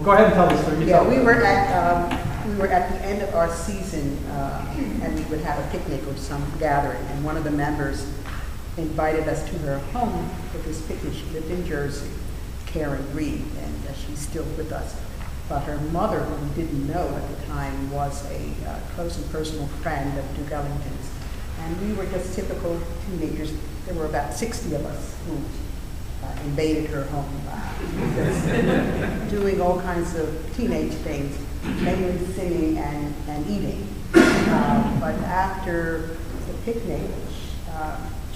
Go ahead and tell the story. Yeah, we were at the end of our season, and we would have a picnic or some gathering, and one of the members invited us to her home for this picnic. She lived in Jersey, Karen Reed, and she's still with us. But her mother, who we didn't know at the time, was a close and personal friend of Duke Ellington's. And we were just typical teenagers. There were about 60 of us who invaded her home, doing all kinds of teenage things, mainly singing and eating. But after the picnic,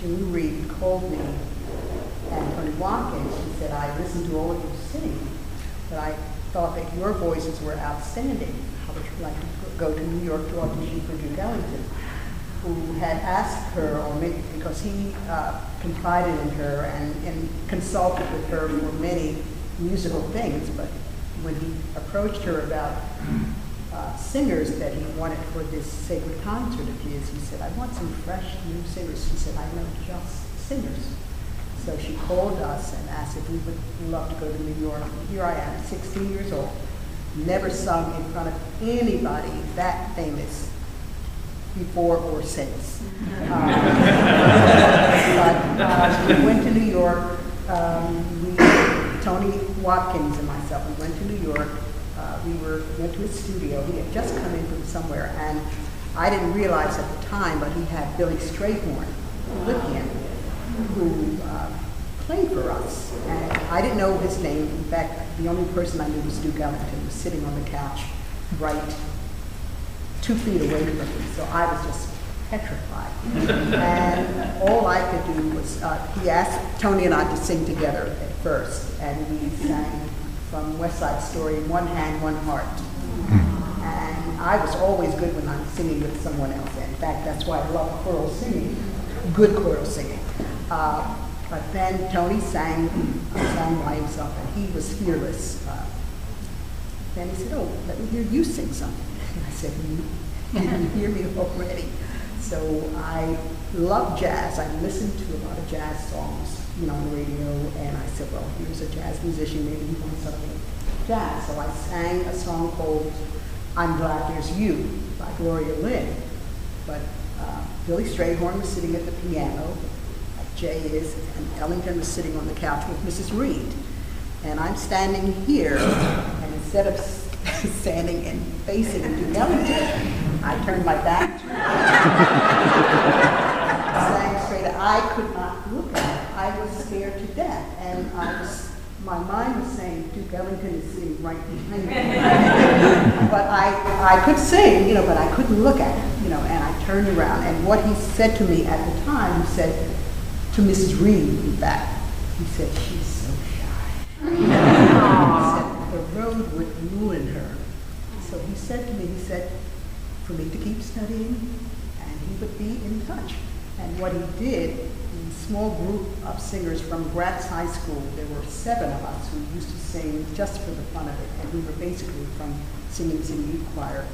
June Reed called me and Tony Watkins. She said, I listened to all of you sing, but I thought that your voices were outstanding. How would you like to go to New York to audition for Duke Ellington? Who had asked her, or maybe because he confided in her and consulted with her for many musical things, but when he approached her about singers that he wanted for this sacred concert of his, he said, I want some fresh new singers. She said, I know just singers. So she called us and asked if we would love to go to New York. And here I am, 16 years old, never sung in front of anybody that famous before or since. But we went to New York. Tony Watkins and myself, we went to New York. We went to his studio. He had just come in from somewhere, and I didn't realize at the time, but he had Billy Strayhorn with him, who played for us. And I didn't know his name. In fact, the only person I knew was Duke Ellington, who was sitting on the couch right 2 feet away from me. So I was just petrified. And all I could do was, he asked Tony and I to sing together at first, and we sang from West Side Story, One Hand, One Heart. And I was always good when I'm singing with someone else. In fact, that's why I love choral singing, good choral singing. But then Tony sang by himself, and he was fearless. Then he said, oh, let me hear you sing something. And I said, you didn't hear me already. So I love jazz. I listened to a lot of jazz songs, on the radio, and I said, well, here's a jazz musician, maybe he wants something jazz. So I sang a song called I'm Glad There's You by Gloria Lynn. But Billy Strayhorn was sitting at the piano, like Jay is, and Ellington was sitting on the couch with Mrs. Reed. And I'm standing here, and instead of standing and facing Duke Ellington, I turned my back to sang straight. I could not look at it. I was scared to death, and my mind was saying, Duke Ellington is sitting right behind me. But I could sing, but I couldn't look at it, and I turned around. And what he said to me at the time, he said to Mrs. Reed, in fact, he said, she's so shy. He said, the road would ruin her. So he said to me, for me to keep studying, and he would be in touch. And what he did, in a small group of singers from Gratz High School, there were 7 of us who used to sing just for the fun of it, and we were basically from singing youth choir.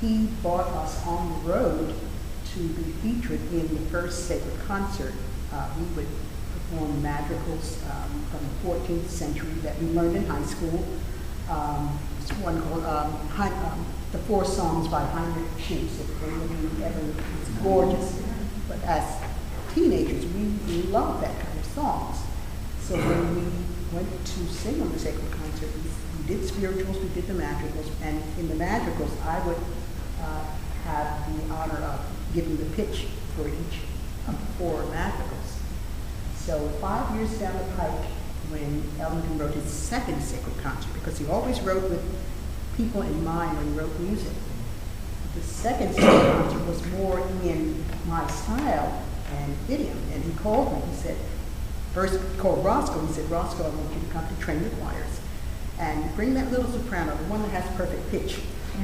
He brought us on the road to be featured in the first sacred concert. We would perform madrigals from the 14th century that we learned in high school. One called The Four Songs by Heinrich Schütz. It's gorgeous. But as teenagers, we loved that kind of songs. So when we went to sing on the sacred concert, we did spirituals, we did the madrigals, and in the madrigals, I would have the honor of giving the pitch for each of the 4 madrigals. So 5 years down the pike, when Ellington wrote his second sacred concert, because he always wrote with people in mind when he wrote music. The second sacred concert was more in my style and idiom, and he called me. He said, first he called Roscoe. He said, Roscoe, I want you to come to train the choirs and bring that little soprano, the one that has perfect pitch.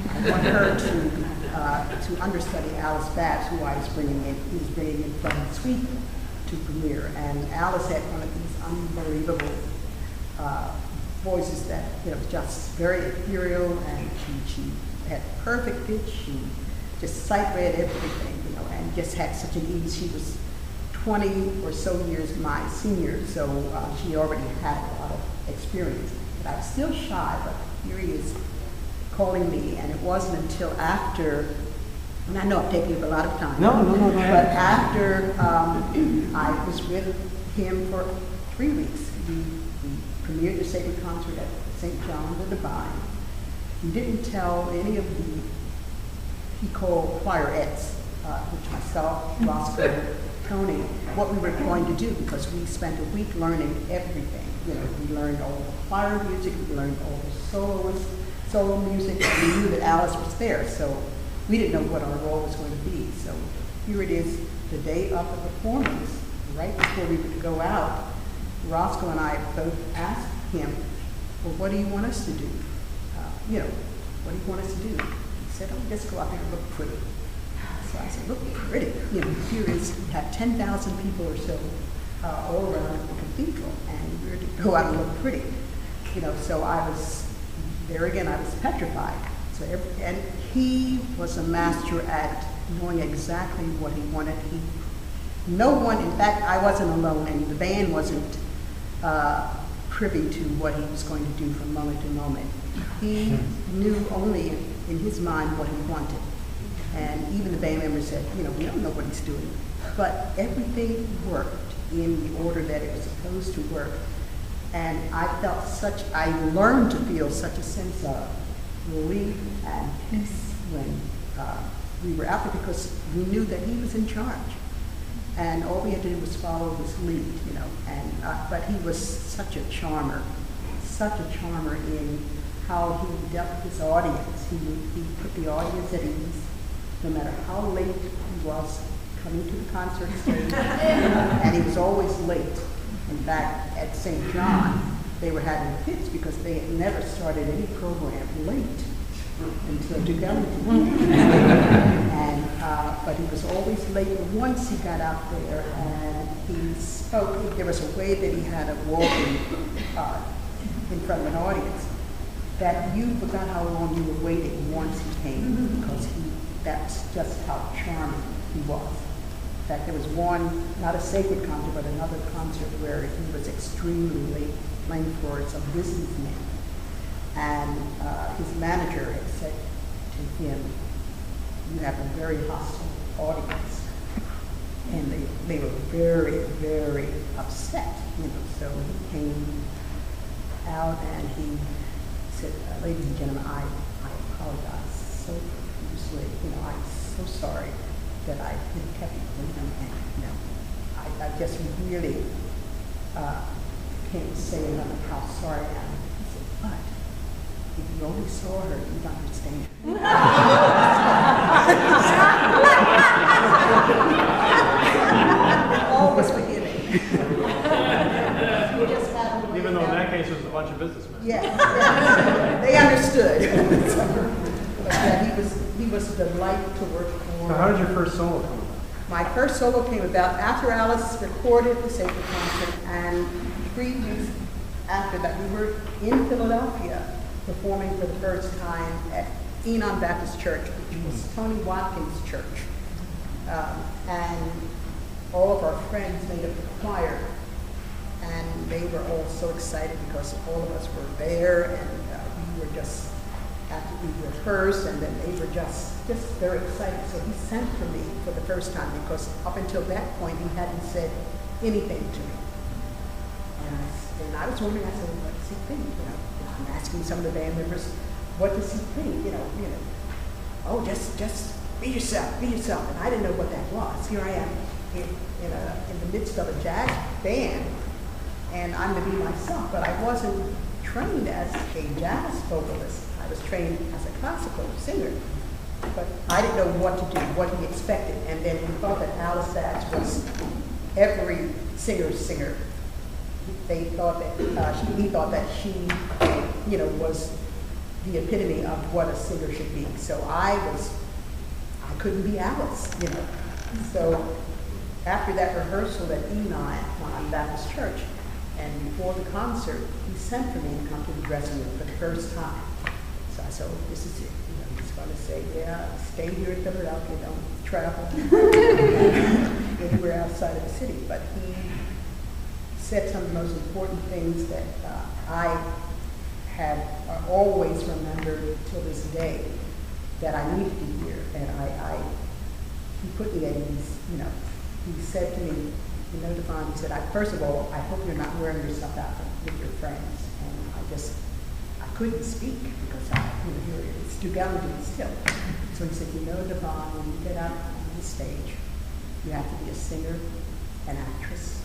I want her to understudy Alice Babs, who I was bringing in. He was bringing in from Sweden to premiere, and Alice had one of these unbelievable voices that just very ethereal, and she had perfect pitch. She just sight read everything, and just had such an ease. She was 20 or so years my senior, so she already had a lot of experience. But I was still shy, but here he is calling me, and it wasn't until after, and I know I'm taking up a lot of time. No. But after I was with him for 3 weeks, we premiered the sacred concert at St. John's of the Divine. He didn't tell any of the, he called choirettes, which myself, Roscoe, Tony, what we were going to do, because we spent a week learning everything. You know, we learned all the choir music, we learned all the solo music, and we knew that Alice was there, so we didn't know what our role was going to be. So here it is, the day of the performance, right before we would go out, Roscoe and I both asked him, well, what do you want us to do? What do you want us to do? He said, oh, just go out there and look pretty. So I said, look pretty. You know, here is, we have 10,000 people or so all around the cathedral, and we're to go out and look pretty. You know, so I was, there again, I was petrified. So and he was a master at knowing exactly what he wanted. No one, in fact, I wasn't alone, and the band wasn't privy to what he was going to do from moment to moment. He knew only in his mind what he wanted. And even the band members said, you know, we don't know what he's doing. But everything worked in the order that it was supposed to work. And I learned to feel such a sense of relief and peace when we were out there, because we knew that he was in charge. And all we had to do was follow his lead, you know. And but he was such a charmer in how he dealt with his audience. He put the audience at ease, no matter how late he was coming to the concert stage. And he was always late. In fact, at St. John, they were having fits because they had never started any program late until Duke Ellington. And but he was always late. But once he got out there and he spoke, there was a way that he had of walking in front of an audience that you forgot how long you were waiting once he came, because that's just how charming he was. In fact, there was one, not a sacred concert, but another concert where he was extremely late playing for some businessmen. And his manager had said to him, you have a very hostile audience. And they were very, very upset, you know. So he came out and he said, ladies and gentlemen, I apologize so profusely. You know, I'm so sorry that I kept you waiting. And, you know, I just really can't say enough how sorry I am. He said, but if you only saw her, you'd understand. All was forgiving. Even though in that case it was a bunch of businessmen. Yes, they understood. But yeah, he was a delight to work for. So how did your first solo come about? My first solo came about after Alice recorded the sacred concert, and 3 weeks after that, we were in Philadelphia performing for the first time at Enon Baptist Church, which was Tony Watkins' church. And all of our friends made up the choir, and they were all so excited because all of us were there, and we were just, after we rehearsed, and then they were just very excited. So he sent for me for the first time, because up until that point he hadn't said anything to me. And I was wondering, I said, well, what does he think? You know, I'm asking some of the band members, what does he think? You know, oh, just be yourself, be yourself. And I didn't know what that was. Here I am in the midst of a jazz band, and I'm to be myself, but I wasn't trained as a jazz vocalist. I was trained as a classical singer, but I didn't know what to do, what he expected. And then he thought that Alice Sachs was every singer's singer. They thought that he thought that she, you know, was the epitome of what a singer should be. So I couldn't be Alice, you know. So after that rehearsal at Enon Baptist Church, and before the concert, he sent for me to come to the dressing room for the first time. So I said, oh, this is it. You know, he's going to say, yeah, stay here in Philadelphia, don't travel anywhere outside of the city. But he said some of the most important things that I have always remembered till this day that I needed to hear. And he put me at ease, you know. He said to me, you know, Devon, he said, first of all, I hope you're not wearing yourself out with your friends. And I couldn't speak because here it is, Duke Ellington still. So he said, you know, Devon, when you get out on the stage, you have to be a singer, an actress,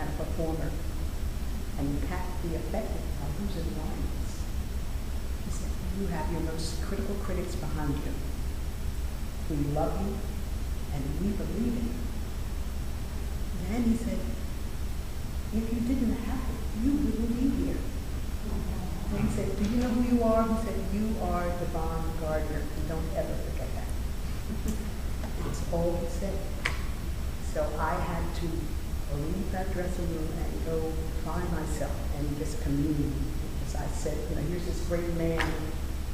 and a performer. And you can't be affected by who's in the audience. He said, you have your most critical critics behind you. We love you, and we believe in you. Then he said, if you didn't have it, you wouldn't be here. And he said, do you know who you are? He said, you are Devon Gardner, and don't ever forget that. That's all he said. So I had to leave that dressing room and go find myself and just commune. Because I said, you know, here's this great man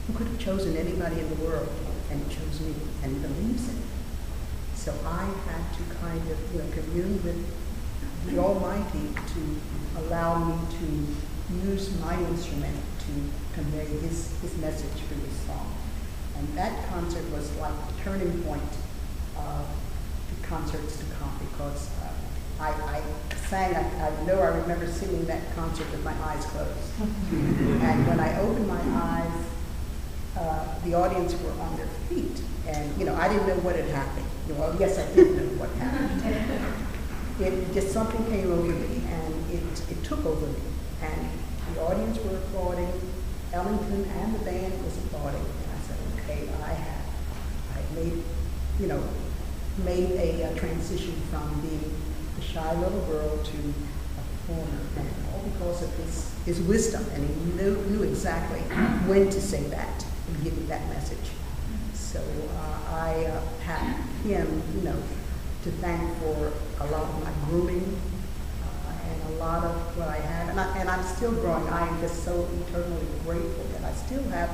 who could have chosen anybody in the world, and he chose me, and he believes in it. So I had to kind of, you know, commune with the Almighty to allow me to use my instrument to convey his message through his song. And that concert was like the turning point of the concerts to come, because I sang, I remember singing that concert with my eyes closed. And when I opened my eyes, the audience were on their feet. And, you know, I didn't know what had happened. Well, yes, I did know what happened. It just something came over me, and it took over me. And the audience were applauding. Ellington and the band was applauding. And I said, okay, I made a transition from being a shy little girl to a performer, and all because of his wisdom, and he knew exactly when to say that and give me that message. So I have him, you know, to thank for a lot of my grooming and a lot of what I have, and I'm still growing. I am just so eternally grateful that I still have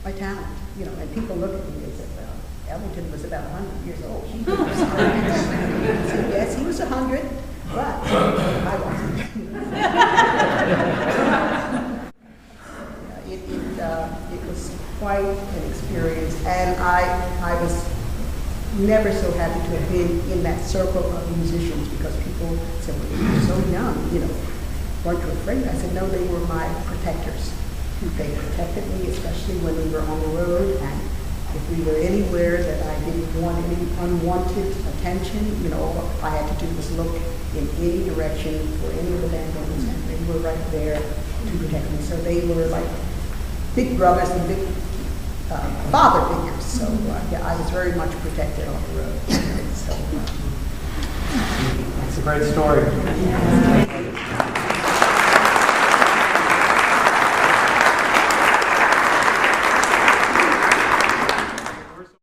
my talent, you know. And people look at me and say, well, Ellington was about 100 years old. He was 100. I said, yes, he was 100, but I wasn't. It was quite an experience, and I was never so happy to have been in that circle of musicians, because people said, well, you're so young, you know, weren't you afraid? I said, no, they were my protectors. They protected me, especially when we were on the road, and if we were anywhere that I didn't want any unwanted attention, you know, all I had to do was look in any direction for any of the band members, and they were right there to protect me. So they were like big brothers and big father figures. So yeah, I was very much protected on the road. So It's a great story.